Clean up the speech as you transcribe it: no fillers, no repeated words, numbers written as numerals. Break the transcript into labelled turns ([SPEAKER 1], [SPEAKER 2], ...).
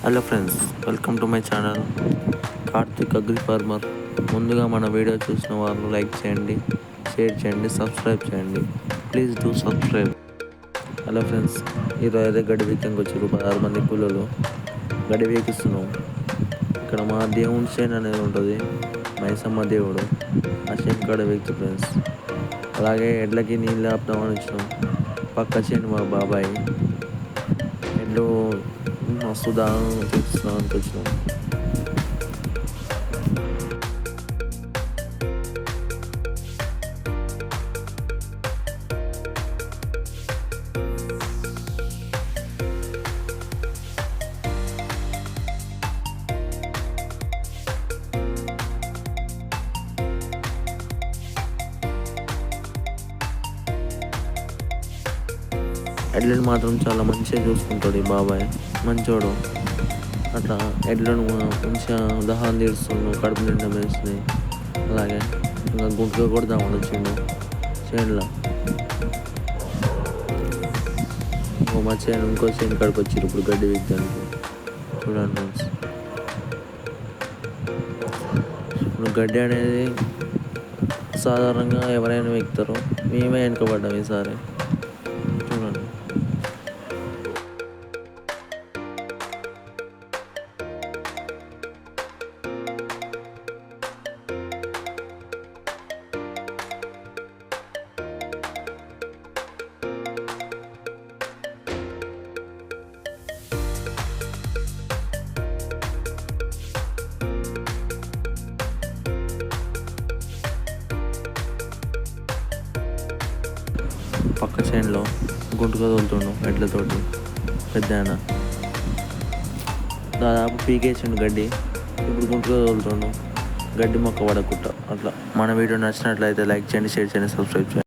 [SPEAKER 1] Hello friends, welcome to my channel Karthik agri farmer. ముందుగా మన video చూసిన వాళ్ళు లైక్ చేయండి, షేర్ చేయండి, సబ్స్క్రైబ్ చేయండి. Please do subscribe. Hello friends, ఈరోజు అయితే గడ్డి వీకింగ్ వచ్చారు 16 మంది కూలీలు. గడ్డి వీకిస్తున్నాం. ఇక్కడ మా దేవుని చేను అనేది ఉంటుంది, మైసమ్మ దేవుడు. ఆ చేను కాడ వీక్తు ఫ్రెండ్స్. అలాగే ఎడ్లకి నీళ్ళు ఆపుదామని వచ్చినాం. పక్క చేను మా బాబాయ్ ఎడ్లు మస్తు దానం తీసుకోవడానికి వచ్చినాం. ఎడ్లను మాత్రం చాలా మంచిగా చూసుకుంటాడు ఈ బాబాయ్, మంచోడు. అట్లా ఎడ్లను మంచిగా దహాన్ని తీరుస్తుండు, కడుపు నిండా వేసినాయి. అలాగే ఇంకా గుంటుగా కొడదామని వచ్చిండు చేనులో. మా చేను ఇంకో చేను కాడికి వచ్చారు ఇప్పుడు గడ్డి వీక్దానికి. చూడండి ఫ్రెండ్స్, ఇప్పుడు గడ్డి అనేది సాధారణంగా ఎవరైనా వీక్తారు, మేమే వెనుకబడ్డాం ఈసారి. చూడండి, పక్క చేనులో గుంటుగా తోలుతుండు ఎడ్లతోటి పెద్ద ఆయన. దాదాపు పీకేసిండు గడ్డి, ఇప్పుడు గుంటుగా తోలుతుండు గడ్డి మొక్క పడకుండా. అట్లా మన వీడియో నచ్చినట్లయితే లైక్ చేయండి, షేర్ చేయండి, సబ్స్క్రైబ్ చేయండి.